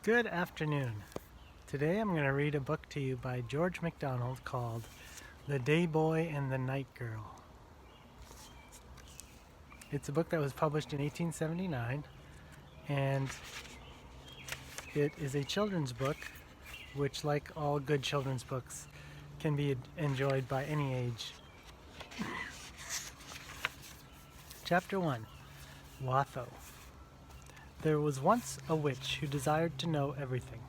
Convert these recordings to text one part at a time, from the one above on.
Good afternoon. Today I'm going to read a book to you by George MacDonald called The Day Boy and the Night Girl. It's a book that was published in 1879, and it is a children's book which, like all good children's books, can be enjoyed by any age. Chapter 1. Watho. There was once a witch who desired to know everything.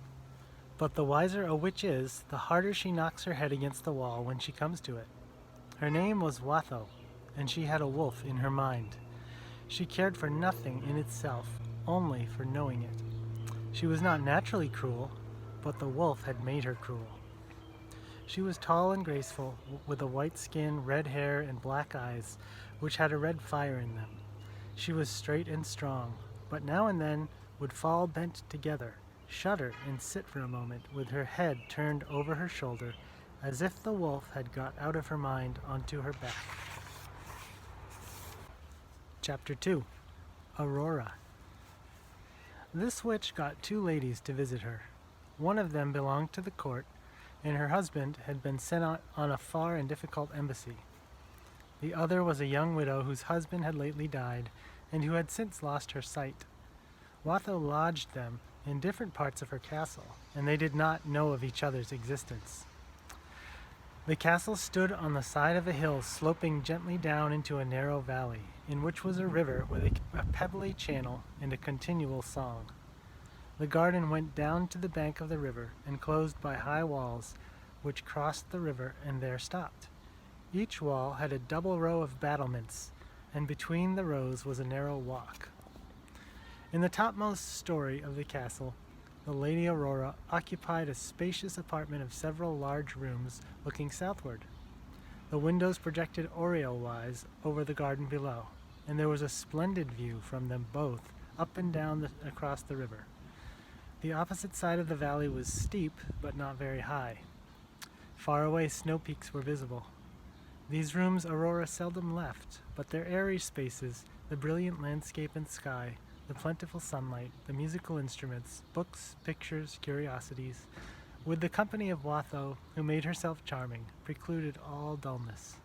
But the wiser a witch is, the harder she knocks her head against the wall when she comes to it. Her name was Watho, and she had a wolf in her mind. She cared for nothing in itself, only for knowing it. She was not naturally cruel, but the wolf had made her cruel. She was tall and graceful, with a white skin, red hair, and black eyes, which had a red fire in them. She was straight and strong, but now and then would fall bent together, shudder, and sit for a moment with her head turned over her shoulder, as if the wolf had got out of her mind onto her back. Chapter 2. Aurora. This witch got two ladies to visit her. One of them belonged to the court, and her husband had been sent on a far and difficult embassy. The other was a young widow whose husband had lately died, and who had since lost her sight. Watho lodged them in different parts of her castle, and they did not know of each other's existence. The castle stood on the side of a hill sloping gently down into a narrow valley, in which was a river with a pebbly channel and a continual song. The garden went down to the bank of the river, enclosed by high walls, which crossed the river and there stopped. Each wall had a double row of battlements, and between the rows was a narrow walk. In the topmost story of the castle, the Lady Aurora occupied a spacious apartment of several large rooms looking southward. The windows projected oriel-wise over the garden below, and there was a splendid view from them both up and down across the river. The opposite side of the valley was steep, but not very high. Far away snow peaks were visible. These rooms Aurora seldom left, but their airy spaces, the brilliant landscape and sky, the plentiful sunlight, the musical instruments, books, pictures, curiosities, with the company of Watho, who made herself charming, precluded all dullness.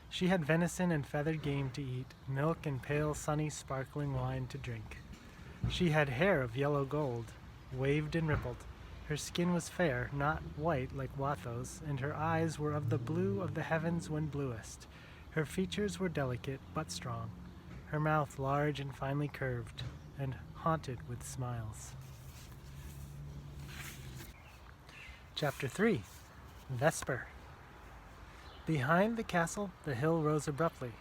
She had venison and feathered game to eat, milk and pale, sunny, sparkling wine to drink. She had hair of yellow gold, waved and rippled. Her skin was fair, not white like Watho's, and her eyes were of the blue of the heavens when bluest. Her features were delicate, but strong. Her mouth large and finely curved, and haunted with smiles. Chapter 3. Vesper. Behind the castle, the hill rose abruptly.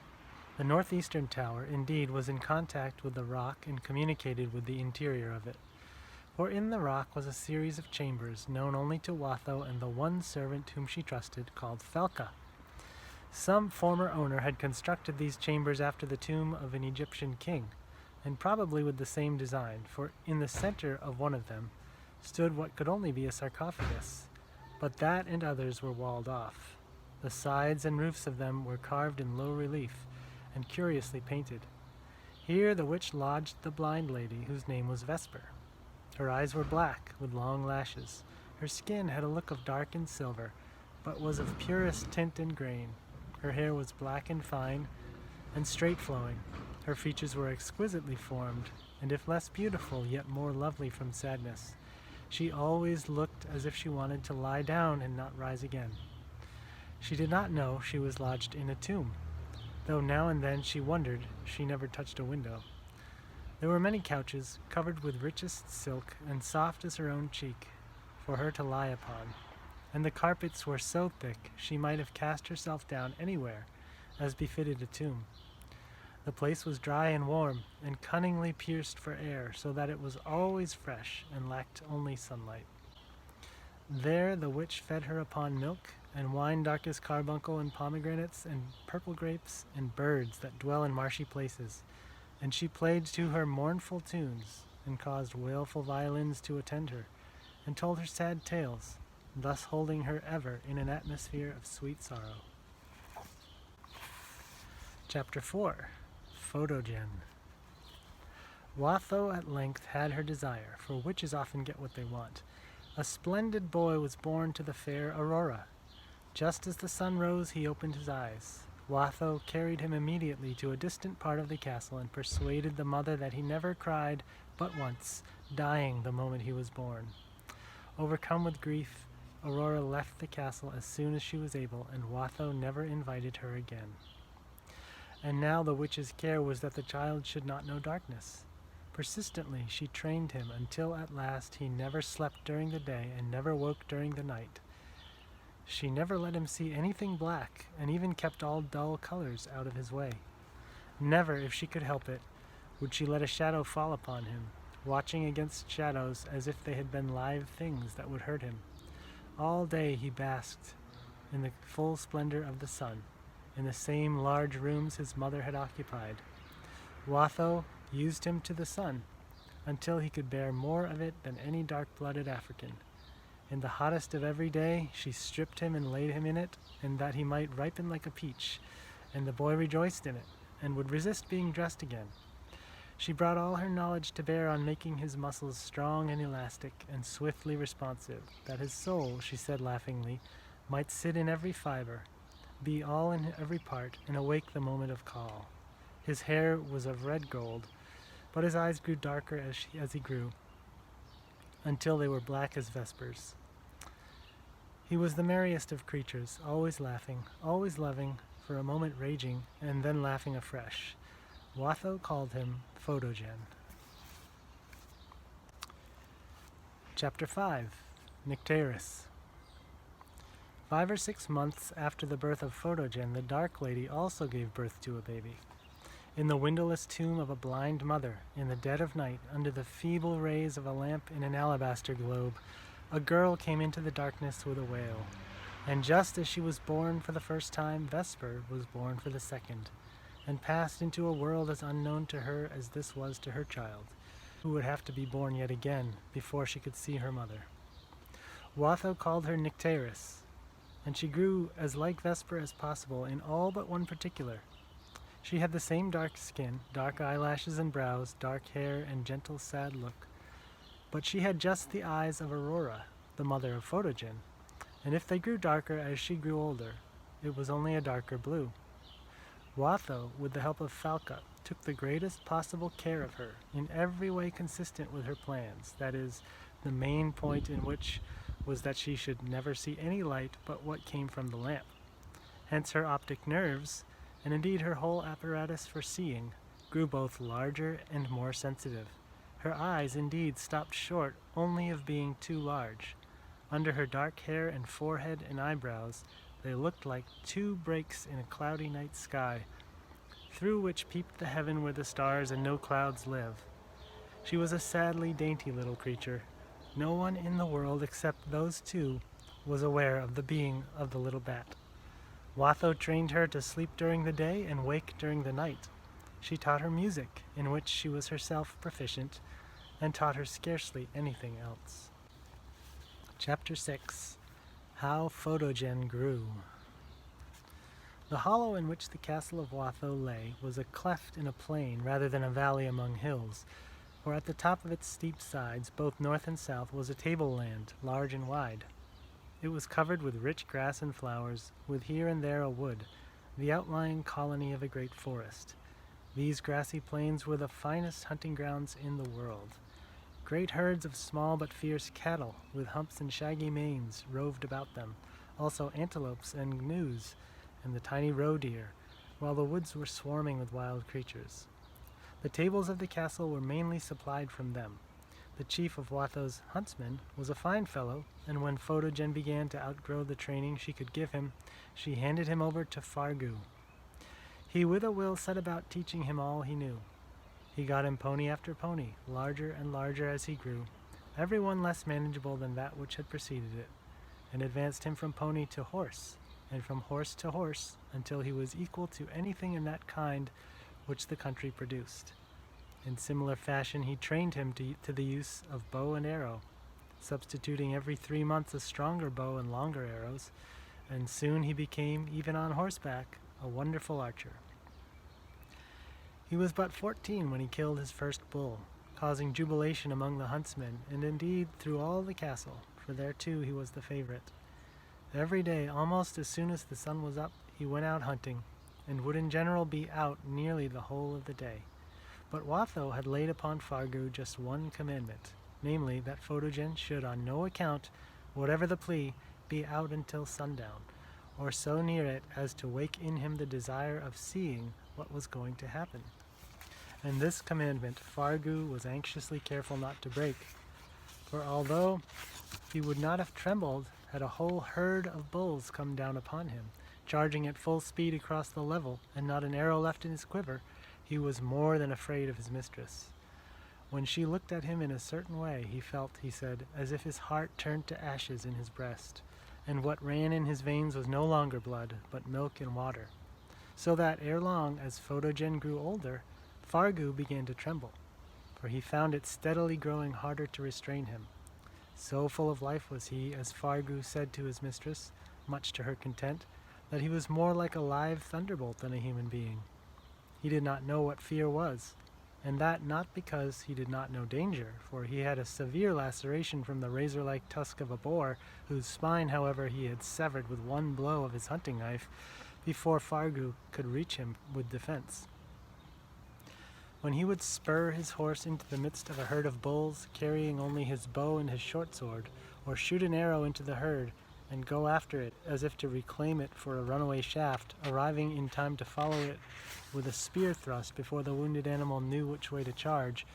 The northeastern tower, indeed, was in contact with the rock and communicated with the interior of it. For in the rock was a series of chambers known only to Watho and the one servant whom she trusted, called Felka. Some former owner had constructed these chambers after the tomb of an Egyptian king, and probably with the same design, for in the center of one of them stood what could only be a sarcophagus, but that and others were walled off. The sides and roofs of them were carved in low relief and curiously painted. Here the witch lodged the blind lady, whose name was Vesper. Her eyes were black, with long lashes. Her skin had a look of darkened silver, but was of purest tint and grain. Her hair was black and fine, and straight-flowing. Her features were exquisitely formed, and if less beautiful, yet more lovely from sadness. She always looked as if she wanted to lie down and not rise again. She did not know she was lodged in a tomb, though now and then she wondered she never touched a window. There were many couches, covered with richest silk, and soft as her own cheek, for her to lie upon, and the carpets were so thick she might have cast herself down anywhere, as befitted a tomb. The place was dry and warm, and cunningly pierced for air, so that it was always fresh, and lacked only sunlight. There the witch fed her upon milk, and wine dark as carbuncle, and pomegranates, and purple grapes, and birds that dwell in marshy places. And she played to her mournful tunes, and caused wailful violins to attend her, and told her sad tales, thus holding her ever in an atmosphere of sweet sorrow. Chapter 4. Photogen. Watho at length had her desire, for witches often get what they want. A splendid boy was born to the fair Aurora. Just as the sun rose, he opened his eyes. Watho carried him immediately to a distant part of the castle and persuaded the mother that he never cried but once, dying the moment he was born. Overcome with grief, Aurora left the castle as soon as she was able, and Watho never invited her again. And now the witch's care was that the child should not know darkness. Persistently she trained him until at last he never slept during the day and never woke during the night. She never let him see anything black, and even kept all dull colors out of his way. Never, if she could help it, would she let a shadow fall upon him, watching against shadows as if they had been live things that would hurt him. All day he basked in the full splendor of the sun, in the same large rooms his mother had occupied. Watho used him to the sun, until he could bear more of it than any dark-blooded African. In the hottest of every day, she stripped him and laid him in it, and that he might ripen like a peach, and the boy rejoiced in it, and would resist being dressed again. She brought all her knowledge to bear on making his muscles strong and elastic and swiftly responsive, that his soul, she said laughingly, might sit in every fiber, be all in every part, and awake the moment of call. His hair was of red gold, but his eyes grew darker as he grew, until they were black as vespers. He was the merriest of creatures, always laughing, always loving, for a moment raging, and then laughing afresh. Watho called him Photogen. Chapter 5. Nycteris. 5 or 6 months after the birth of Photogen, the Dark Lady also gave birth to a baby. In the windowless tomb of a blind mother, in the dead of night, under the feeble rays of a lamp in an alabaster globe, a girl came into the darkness with a wail. And just as she was born for the first time, Vesper was born for the second, and passed into a world as unknown to her as this was to her child, who would have to be born yet again before she could see her mother. Watho called her Nycteris, and she grew as like Vesper as possible in all but one particular. She had the same dark skin, dark eyelashes and brows, dark hair, and gentle, sad look. But she had just the eyes of Aurora, the mother of Photogen, and if they grew darker as she grew older, it was only a darker blue. Watho, with the help of Falca, took the greatest possible care of her, in every way consistent with her plans, that is, the main point in which was that she should never see any light but what came from the lamp. Hence her optic nerves, and indeed her whole apparatus for seeing, grew both larger and more sensitive. Her eyes, indeed, stopped short only of being too large. Under her dark hair and forehead and eyebrows, they looked like 2 breaks in a cloudy night sky, through which peeped the heaven where the stars and no clouds live. She was a sadly dainty little creature. No one in the world except those 2 was aware of the being of the little bat. Watho trained her to sleep during the day and wake during the night. She taught her music, in which she was herself proficient, and taught her scarcely anything else. Chapter 6. How Photogen Grew. The hollow in which the castle of Watho lay was a cleft in a plain rather than a valley among hills, for at the top of its steep sides, both north and south, was a tableland, large and wide. It was covered with rich grass and flowers, with here and there a wood, the outlying colony of a great forest. These grassy plains were the finest hunting grounds in the world. Great herds of small but fierce cattle, with humps and shaggy manes, roved about them, also antelopes and gnus, and the tiny roe deer, while the woods were swarming with wild creatures. The tables of the castle were mainly supplied from them. The chief of Watho's huntsmen was a fine fellow, and when Photogen began to outgrow the training she could give him, she handed him over to Fargu. He with a will set about teaching him all he knew. He got him pony after pony, larger and larger as he grew, every one less manageable than that which had preceded it, and advanced him from pony to horse, and from horse to horse, until he was equal to anything in that kind which the country produced. In similar fashion he trained him to the use of bow and arrow, substituting every 3 months a stronger bow and longer arrows, and soon he became, even on horseback, a wonderful archer. He was but 14 when he killed his first bull, causing jubilation among the huntsmen, and indeed through all the castle, for there too he was the favorite. Every day, almost as soon as the sun was up, he went out hunting, and would in general be out nearly the whole of the day. But Watho had laid upon Fargu just one commandment, namely that Photogen should on no account, whatever the plea, be out until sundown, or so near it as to wake in him the desire of seeing what was going to happen. And this commandment Fargu was anxiously careful not to break, for although he would not have trembled had a whole herd of bulls come down upon him, charging at full speed across the level, and not an arrow left in his quiver, he was more than afraid of his mistress. When she looked at him in a certain way, he felt, he said, as if his heart turned to ashes in his breast, and what ran in his veins was no longer blood, but milk and water. So that ere long, as Photogen grew older, Fargu began to tremble, for he found it steadily growing harder to restrain him. So full of life was he, as Fargu said to his mistress, much to her content, that he was more like a live thunderbolt than a human being. He did not know what fear was, and that not because he did not know danger, for he had a severe laceration from the razor-like tusk of a boar, whose spine, however, he had severed with one blow of his hunting knife, before Fargu could reach him with defense. When he would spur his horse into the midst of a herd of bulls, carrying only his bow and his short sword, or shoot an arrow into the herd, and go after it as if to reclaim it for a runaway shaft, arriving in time to follow it with a spear thrust before the wounded animal knew which way to charge,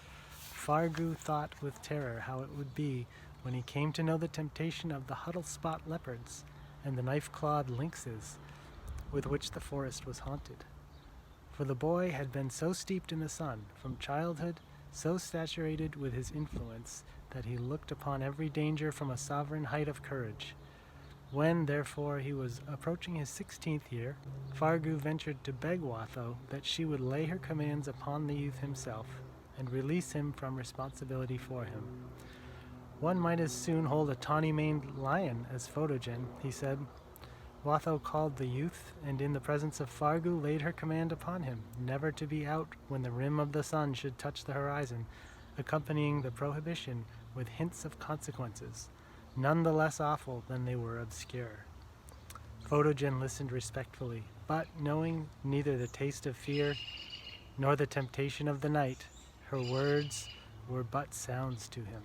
Fargu thought with terror how it would be when he came to know the temptation of the huddle-spot leopards and the knife-clawed lynxes with which the forest was haunted. For the boy had been so steeped in the sun, from childhood, so saturated with his influence, that he looked upon every danger from a sovereign height of courage. When, therefore, he was approaching his 16th year, Fargu ventured to beg Watho that she would lay her commands upon the youth himself, and release him from responsibility for him. One might as soon hold a tawny-maned lion as Photogen, he said. Watho called the youth, and in the presence of Fargu laid her command upon him, never to be out when the rim of the sun should touch the horizon, accompanying the prohibition with hints of consequences, none the less awful than they were obscure. Photogen listened respectfully, but knowing neither the taste of fear nor the temptation of the night, her words were but sounds to him.